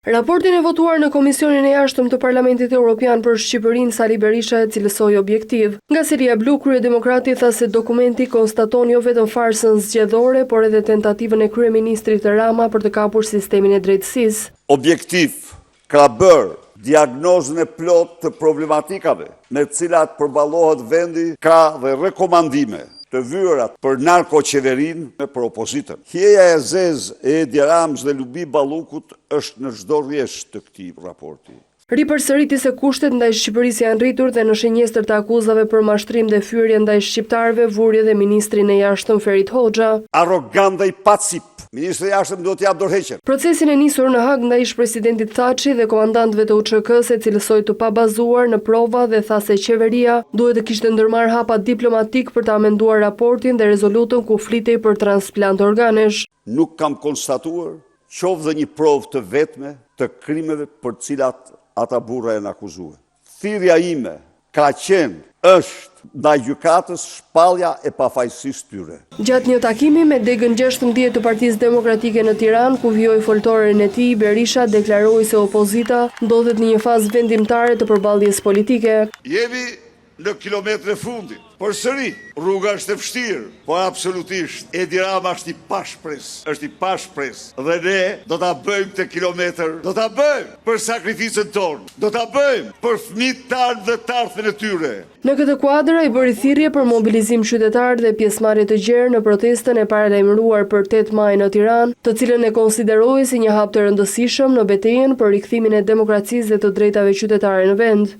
Raportin e votuar në Komisionin e Jashtëm të Parlamentit Evropian për Shqipërinë Sali Berisha e cilësoi objektiv. Nga Seria Blu, kryedemokrati tha se dokumenti konstaton jo vetëm farsën zgjedhore, por edhe tentativën e kryeministrit Rama për të kapur sistemin e drejtësisë. Objektiv ka bërë diagnozën e plot të problematikave me të cilat përballohet vendi, ka dhe rekomandime të vyrat për narkoqeverin me për opozitën. Hjeja e zezë e Edi Ramës dhe Lubi Ballukut është në çdo rrjesht të këtij raporti. Ripërsëriti se kushtet ndaj Shqipërisë janë rritur dhe në shenjestër të akuzave për mashtrim dhe fyrje ndaj shqiptarëve vuri edhe ministrin e Jashtëm Ferit Hoxha. Arrogant dhe i pacip. Ministri i Jashtëm duhet t'jap dorëheqjen. Procesin e nisur në Hag ndaj ish-presidentit Thaçi dhe komandantëve të UÇK-s e cilësoi të pabazuar në prova dhe tha se qeveria duhet të kishte ndërmarrë hapa diplomatik për të amenduar raportin dhe rezolutën ku flitej për transplant organesh. Nuk kam konstatuar qoftë dhe një provë të vetme të krimeve për të cilat ata burra janë akuzuar. Thirrja ime ka qenë është ndaj gjykatës shpallja e pafajësisë tyre. Gjatë një takimi me degën 16 të Partisë Demokratike në Tiranë, ku vjoi foltoren e tij, Berisha deklaroi se opozita ndodhet në një fazë vendimtare të përballjes politike. Jemi në kilometrë e fundit. Përsëri, rruga është e vështirë, por absolutisht Edi Rama është i pashpres. Dhe ne do ta bëjmë të kilometër, do ta bëjmë për sakrificën tonë, do ta bëjmë për fëmijët tanë dhe të ardhmen e tyre. Në këtë kuadër ai bëri thirrje për mobilizim qytetar dhe pjesëmarrje të gjerë në protestën e paralajmëruar për 8 maj në Tiranë, të cilën e konsideroi si një hap të rëndësishëm në betejën për rikthimin e demokracisë dhe të drejtave qytetare në vend.